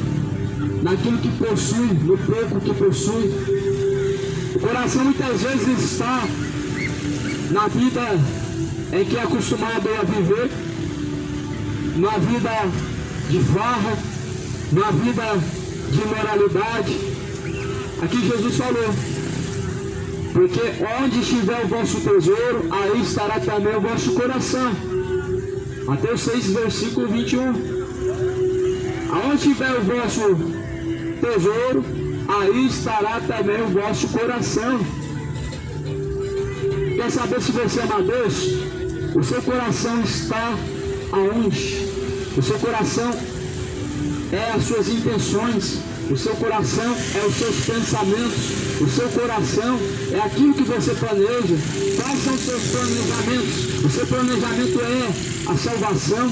naquilo que possui, no pouco que possui. O coração muitas vezes está na vida em que é acostumado a viver, na vida de farra, na vida de imoralidade. Aqui Jesus falou: porque onde estiver o vosso tesouro, aí estará também o vosso coração. Mateus 6, versículo 21. Aonde estiver o vosso tesouro, aí estará também o vosso coração. Quer saber se você ama Deus? O seu coração está aonde? O seu coração é as suas intenções. O seu coração é os seus pensamentos. O seu coração é aquilo que você planeja. Quais são os seus planejamentos? O seu planejamento é a salvação.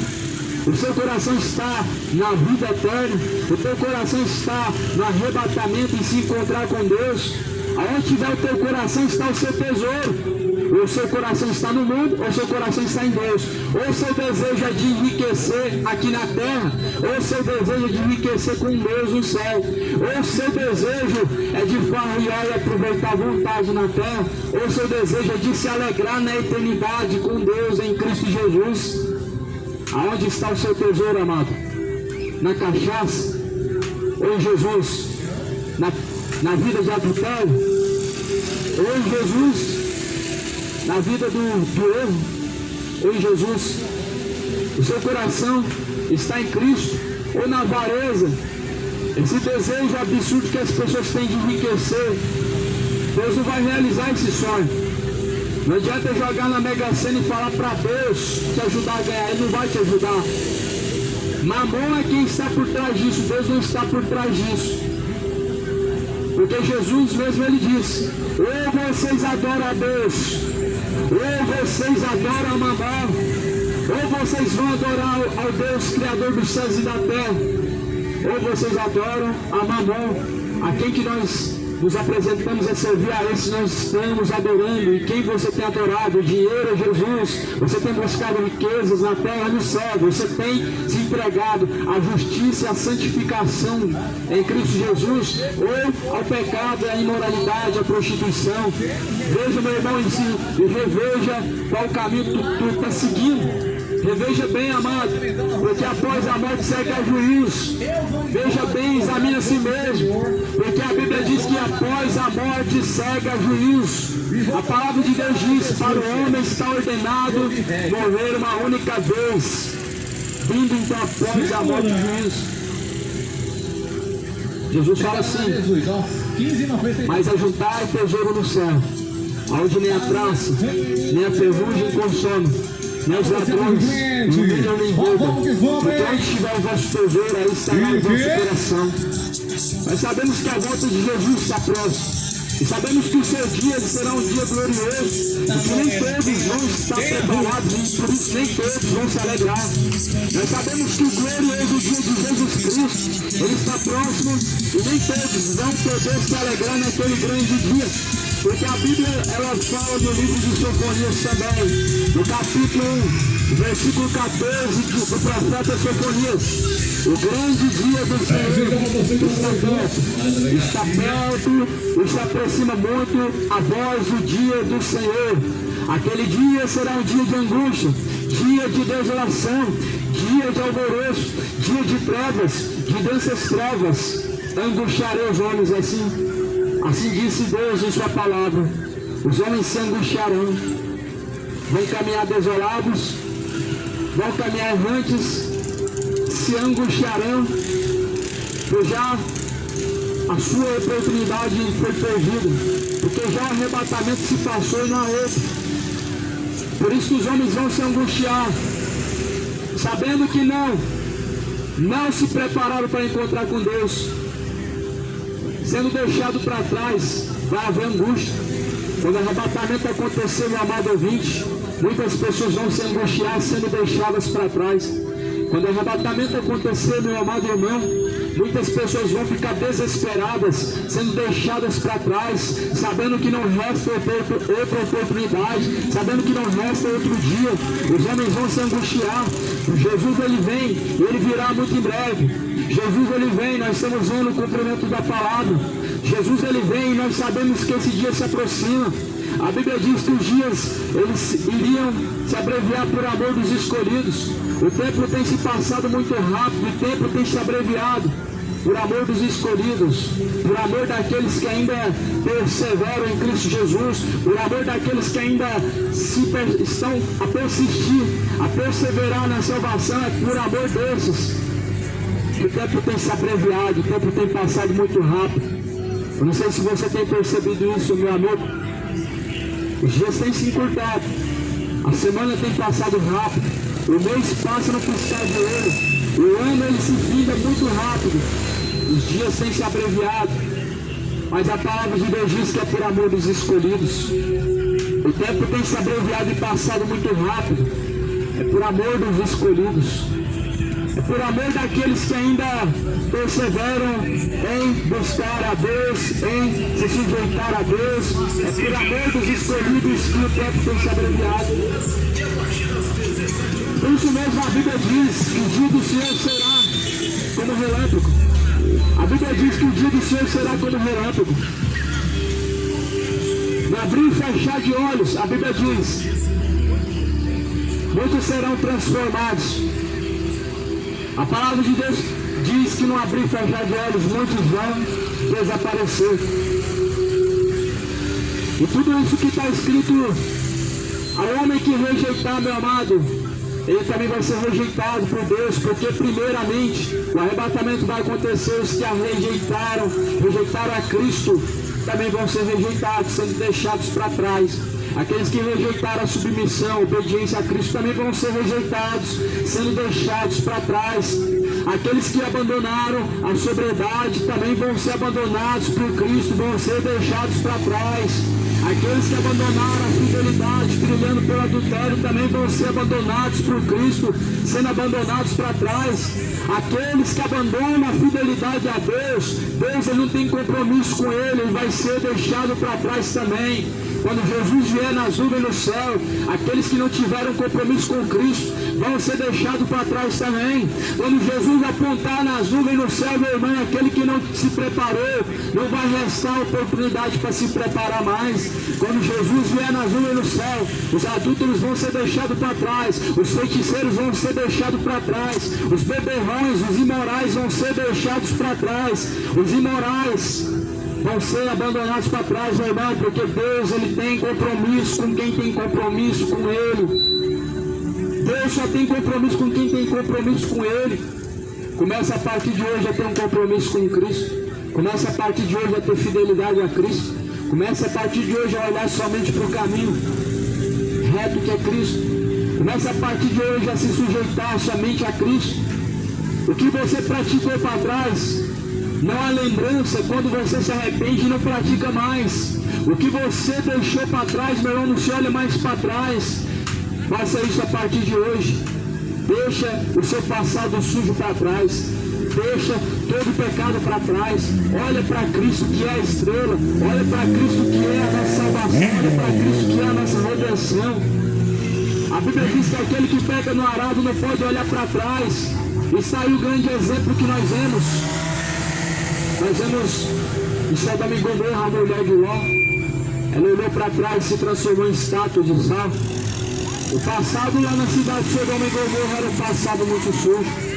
O seu coração está na vida eterna. O teu coração está no arrebatamento e se encontrar com Deus. Aonde tiver o teu coração está o seu tesouro. Ou o seu coração está no mundo, ou o seu coração está em Deus. Ou o seu desejo é de enriquecer aqui na terra, ou o seu desejo é de enriquecer com Deus no céu. Ou o seu desejo é de farrear e aproveitar a vontade na terra, ou o seu desejo é de se alegrar na eternidade com Deus em Cristo Jesus. Aonde está o seu tesouro, amado? Na cachaça? Ou em Jesus? Na vida de adultério? Ou em Jesus? Na vida do erro? Ou em Jesus? O seu coração está em Cristo? Ou na avareza? Esse desejo absurdo que as pessoas têm de enriquecer, Deus não vai realizar esse sonho. Não adianta jogar na Mega Sena e falar para Deus te ajudar a ganhar, Ele não vai te ajudar. Mamon é quem está por trás disso, Deus não está por trás disso. Porque Jesus mesmo, Ele disse: ou vocês adoram a Deus, ou vocês adoram a Mamon, ou vocês vão adorar ao Deus Criador dos céus e da terra, ou vocês adoram a Mamon. A quem que nós nos apresentamos a servir a esse, nós estamos adorando. E quem você tem adorado? O dinheiro, Jesus. Você tem buscado riquezas na terra e no céu. Você tem se entregado à justiça e à santificação em Cristo Jesus, ou ao pecado, à imoralidade, à prostituição. Veja, meu irmão, e reveja qual caminho tu está seguindo. Reveja bem, amado, porque após a morte segue a juízo. Veja bem, examine a si mesmo, porque a Bíblia diz que após a morte segue a juízo. A palavra de Deus diz: para o homem está ordenado morrer uma única vez, vindo então após a morte o juízo. Jesus fala assim: mas ajuntai tesouro no céu, onde nem a traça, nem a ferrugem consome, nem os ladrões, nem milham nem roubam, porque onde estiver o vosso tesouro, aí estará o vosso coração. Nós sabemos que a volta de Jesus está próxima, e sabemos que o seu dia será um dia glorioso, e que nem todos vão estar preparados, e por isso nem todos vão se alegrar. Nós sabemos que o glorioso dia de Jesus Cristo, ele está próximo, e nem todos vão poder se alegrar naquele grande dia. Porque a Bíblia, ela fala no livro de Sofonias também, no capítulo 1, versículo 14 do profeta Sofonias: o grande dia do Senhor está perto, se aproxima muito a voz do dia do Senhor. Aquele dia será um dia de angústia, dia de desolação, dia de alvoroço, dia de trevas, de densas trevas. Angustiarei os homens assim. Assim disse Deus em sua palavra: os homens se angustiarão, vão caminhar desolados, vão caminhar errantes, se angustiarão, pois já a sua oportunidade foi perdida, porque já o arrebatamento se passou e não há outro. Por isso que os homens vão se angustiar, sabendo que não se prepararam para encontrar com Deus. Sendo deixado para trás, vai haver angústia. Quando o arrebatamento acontecer, meu amado ouvinte, muitas pessoas vão se angustiar sendo deixadas para trás. Quando o arrebatamento acontecer, meu amado irmão, muitas pessoas vão ficar desesperadas, sendo deixadas para trás, sabendo que não resta outra oportunidade, sabendo que não resta outro dia. Os homens vão se angustiar. Jesus, ele vem, e ele virá muito em breve. Jesus, ele vem, nós estamos vendo o cumprimento da palavra. Jesus, ele vem, e nós sabemos que esse dia se aproxima. A Bíblia diz que os dias, eles iriam se abreviar por amor dos escolhidos. O tempo tem se passado muito rápido, o tempo tem se abreviado por amor dos escolhidos, por amor daqueles que ainda perseveram em Cristo Jesus, por amor daqueles que ainda estão a persistir, a perseverar na salvação. É por amor desses. O tempo tem se abreviado, o tempo tem passado muito rápido. Eu não sei se você tem percebido isso, meu amigo. Os dias têm se encurtado, a semana tem passado rápido, o mês passa no piscar de olho, o ano ele se finda muito rápido, os dias têm se abreviado, mas a palavra de Deus diz que é por amor dos escolhidos. O tempo tem se abreviado e passado muito rápido, é por amor dos escolhidos. É por amor daqueles que ainda perseveram em buscar a Deus, em se sujeitar a Deus. É por amor dos escolhidos que o tempo tem se abreviado. Por isso mesmo a Bíblia diz que o dia do Senhor será como relâmpago. A Bíblia diz que o dia do Senhor será como relâmpago. No abrir e fechar de olhos, a Bíblia diz: muitos serão transformados. A palavra de Deus diz que no abrir e fechar de olhos muitos vão desaparecer. E tudo isso que está escrito, ao homem que rejeitar, meu amado, ele também vai ser rejeitado por Deus, porque primeiramente o arrebatamento vai acontecer. Os que a rejeitaram a Cristo, também vão ser rejeitados, sendo deixados para trás. Aqueles que rejeitaram a submissão, a obediência a Cristo, também vão ser rejeitados, sendo deixados para trás. Aqueles que abandonaram a sobriedade também vão ser abandonados por Cristo, vão ser deixados para trás. Aqueles que abandonaram a fidelidade, trilhando pelo adultério, também vão ser abandonados por Cristo, sendo abandonados para trás. Aqueles que abandonam a fidelidade a Deus, Deus ele não tem compromisso com ele vai ser deixado para trás também. Quando Jesus vier nas nuvens no céu, aqueles que não tiveram compromisso com Cristo vão ser deixados para trás também. Quando Jesus apontar nas nuvens no céu, meu irmão, aquele que não se preparou, não vai restar oportunidade para se preparar mais. Quando Jesus vier nas nuvens no céu, os adúlteros vão ser deixados para trás, os feiticeiros vão ser deixados para trás, os beberrões, os imorais vão ser deixados para trás, os imorais vão ser abandonados para trás, meu irmão, porque Deus ele tem compromisso com quem tem compromisso com Ele. Deus só tem compromisso com quem tem compromisso com Ele. Começa a partir de hoje a ter um compromisso com Cristo. Começa a partir de hoje a ter fidelidade a Cristo. Começa a partir de hoje a olhar somente para o caminho reto que é Cristo. Começa a partir de hoje a se sujeitar somente a Cristo. O que você praticou para trás não há lembrança quando você se arrepende e não pratica mais. O que você deixou para trás, meu irmão, não se olha mais para trás. Faça isso a partir de hoje. Deixa o seu passado sujo para trás. Deixa todo o pecado para trás. Olha para Cristo que é a estrela. Olha para Cristo que é a nossa salvação. Olha para Cristo que é a nossa redenção. A Bíblia diz que aquele que pega no arado não pode olhar para trás. E saiu o grande exemplo que nós vemos. Nós vemos em Sodoma e Gomorra a mulher de Ló. Ela olhou para trás e se transformou em estátua de sal. O passado lá na cidade de Sodoma e Gomorra era um passado muito sujo.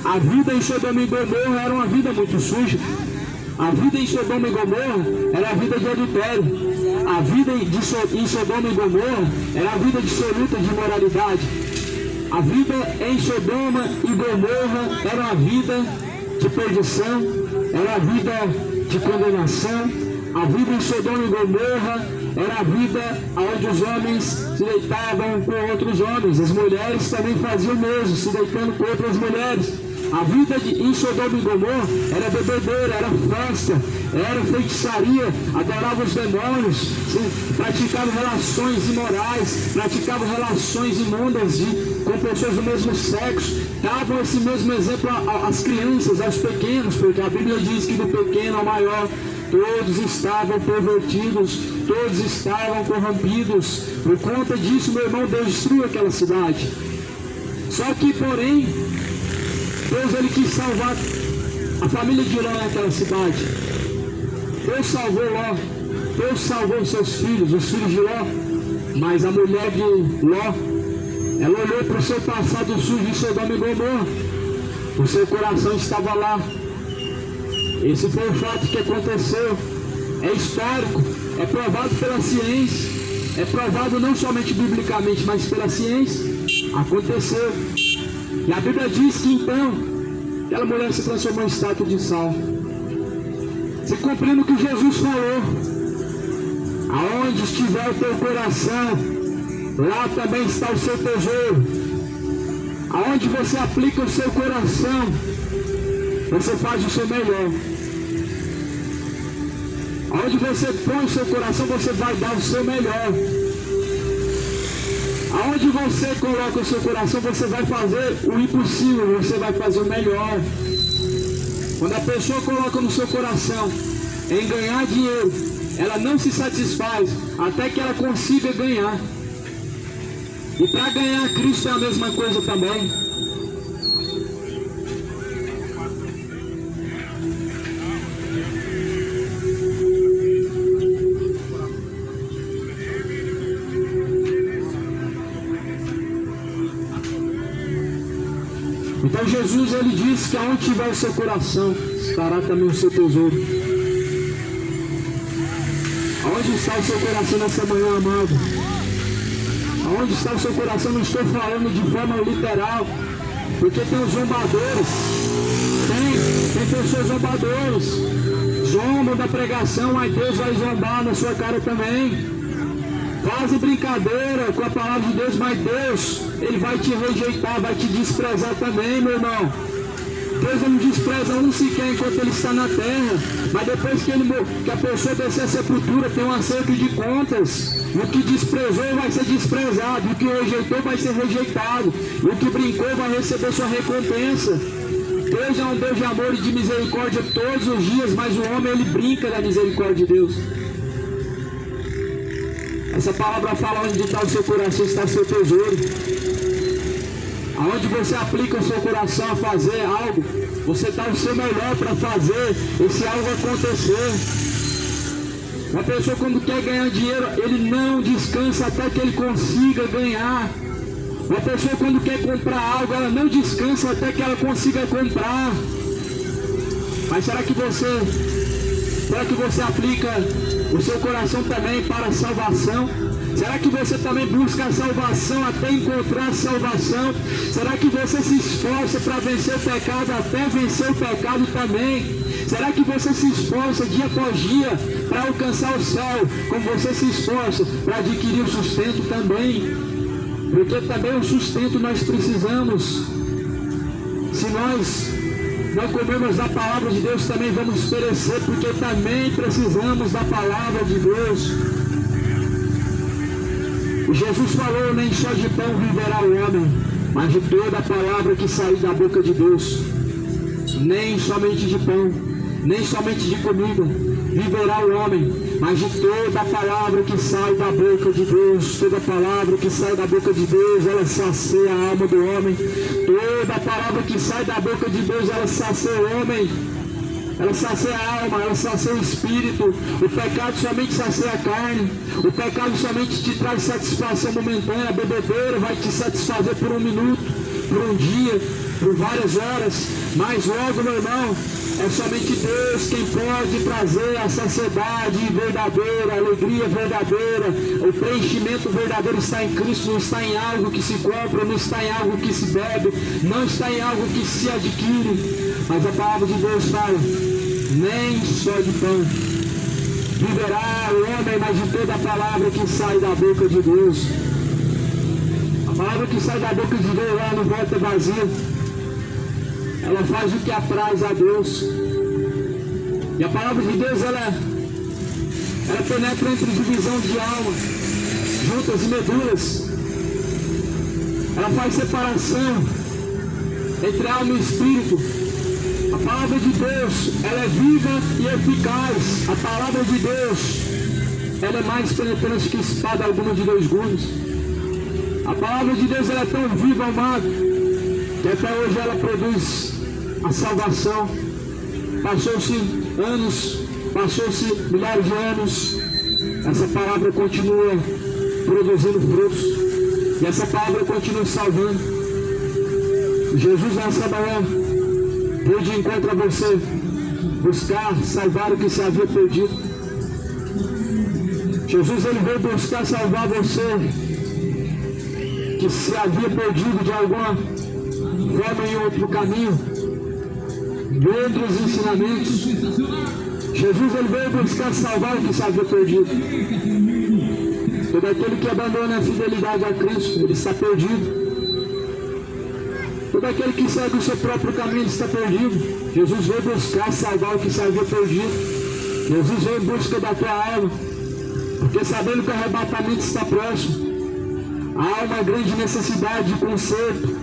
A vida em Sodoma e Gomorra era uma vida muito suja. A vida em Sodoma e Gomorra era a vida de adultério. A vida em Sodoma e Gomorra era a vida dissoluta de imoralidade. A vida em Sodoma e Gomorra era uma vida de perdição, era a vida de condenação. A vida em Sodoma e Gomorra era a vida onde os homens se deitavam com outros homens. As mulheres também faziam o mesmo, se deitando com outras mulheres. A vida em Sodoma e Gomorra era bebedeira, era festa, era feitiçaria, adoravam os demônios, praticavam relações imorais, praticavam relações imundas com pessoas do mesmo sexo. Davam esse mesmo exemplo às crianças, aos pequenos, porque a Bíblia diz que do pequeno ao maior todos estavam pervertidos, todos estavam corrompidos. Por conta disso, meu irmão, Deus destruiu aquela cidade. Só que, porém, Deus ele quis salvar a família de Ló naquela cidade. Deus salvou Ló, Deus salvou seus filhos, os filhos de Ló. Mas a mulher de Ló, ela olhou para o seu passado sujo em Sodoma e Gomorra. O seu coração estava lá. Esse foi o fato que aconteceu. É histórico, é provado pela ciência, é provado não somente biblicamente, mas pela ciência. Aconteceu. E a Bíblia diz que então aquela mulher se transformou em estátua de sal. Se cumprindo o que Jesus falou: aonde estiver o teu coração, lá também está o seu tesouro. Aonde você aplica o seu coração, você faz o seu melhor. Aonde você põe o seu coração, você vai dar o seu melhor. Aonde você coloca o seu coração, você vai fazer o impossível, você vai fazer o melhor. Quando a pessoa coloca no seu coração em ganhar dinheiro, ela não se satisfaz até que ela consiga ganhar. E para ganhar Cristo é a mesma coisa também. Então Jesus ele disse que aonde tiver o seu coração, estará também o seu tesouro. Aonde está o seu coração nessa manhã, amado? Aonde está o seu coração? Não estou falando de forma literal, porque tem os zombadores. Tem pessoas zombadoras. Zombam da pregação, mas Deus vai zombar na sua cara também. Fazem brincadeira com a palavra de Deus, mas Deus, Ele vai te rejeitar, vai te desprezar também, meu irmão. Deus não despreza um sequer enquanto ele está na terra, mas depois que a pessoa descer a sepultura, tem um acerto de contas. O que desprezou vai ser desprezado, o que rejeitou vai ser rejeitado, o que brincou vai receber sua recompensa. Deus é um Deus de amor e de misericórdia todos os dias, mas o homem ele brinca da misericórdia de Deus. Essa palavra fala onde está o seu coração, está o seu tesouro. Aonde você aplica o seu coração a fazer algo, você está o seu melhor para fazer esse algo acontecer. Uma pessoa quando quer ganhar dinheiro, ele não descansa até que ele consiga ganhar. Uma pessoa quando quer comprar algo, ela não descansa até que ela consiga comprar. Mas será que você aplica o seu coração também para a salvação? Será que você também busca a salvação até encontrar a salvação? Será que você se esforça para vencer o pecado até vencer o pecado também? Será que você se esforça dia após dia para alcançar o céu, como você se esforça para adquirir o sustento também? Porque também o sustento nós precisamos. Se nós não comermos da palavra de Deus, também vamos perecer, porque também precisamos da palavra de Deus. Jesus falou, nem só de pão viverá o homem, mas de toda a palavra que sair da boca de Deus. Nem somente de pão, nem somente de comida viverá o homem, mas de toda a palavra que sai da boca de Deus. Toda a palavra que sai da boca de Deus, ela sacia a alma do homem. Toda a palavra que sai da boca de Deus, ela sacia o homem. Ela sacia a alma, ela sacia o espírito. O pecado somente sacia a carne. O pecado somente te traz satisfação momentânea. A bebedeira vai te satisfazer por um minuto, por um dia, por várias horas. Mas logo, meu irmão, é somente Deus quem pode trazer a saciedade verdadeira, a alegria verdadeira. O preenchimento verdadeiro está em Cristo, não está em algo que se compra, não está em algo que se bebe, não está em algo que se adquire. Mas a palavra de Deus fala, nem só de pão viverá o homem, mas de toda a palavra que sai da boca de Deus. A palavra que sai da boca de Deus, ela não volta vazia. Ela faz o que apraz a Deus. E a palavra de Deus, ela penetra entre divisão de alma, juntas e medulas. Ela faz separação entre alma e espírito. A palavra de Deus, ela é viva e eficaz. A palavra de Deus, ela é mais penetrante que espada alguma de 2 gumes. A palavra de Deus, ela é tão viva, amado, que até hoje ela produz a salvação. Passou-se anos, passou-se milhares de anos, essa palavra continua produzindo frutos, e essa palavra continua salvando. Jesus nessa manhã veio de encontro a você, buscar salvar o que se havia perdido. Jesus ele veio buscar salvar você, que se havia perdido de alguma forma em outro caminho, de outros ensinamentos. Jesus ele veio buscar salvar o que se havia perdido. Todo aquele que abandona a fidelidade a Cristo, ele está perdido. Todo aquele que segue o seu próprio caminho, ele está perdido. Jesus veio buscar salvar o que se havia perdido. Jesus veio em busca da tua alma, porque sabendo que o arrebatamento está próximo, há uma grande necessidade de conserto,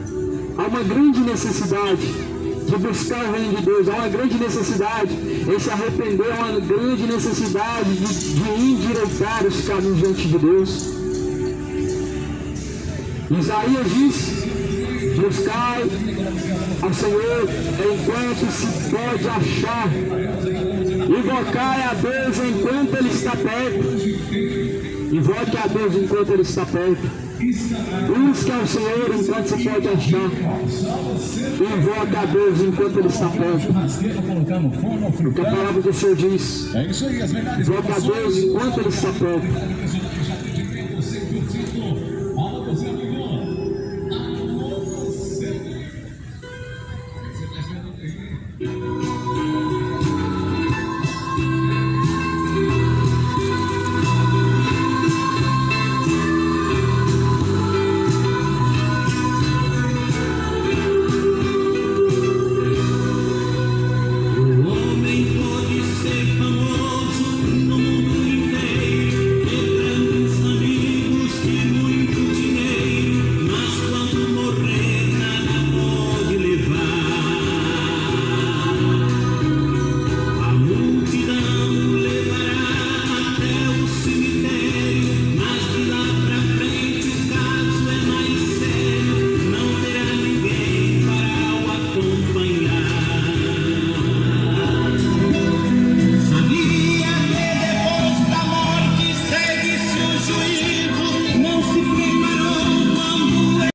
há uma grande necessidade de buscar o reino de Deus, há uma grande necessidade em se arrepender, há uma grande necessidade de endireitar os caminhos diante de Deus. Isaías diz, buscai ao Senhor enquanto se pode achar, invocai a Deus enquanto Ele está perto. Invoque a Deus enquanto Ele está perto. Busque ao Senhor enquanto se pode achar. Invoque a Deus enquanto Ele está perto. O que a palavra do Senhor diz. Invoque a Deus enquanto Ele está perto.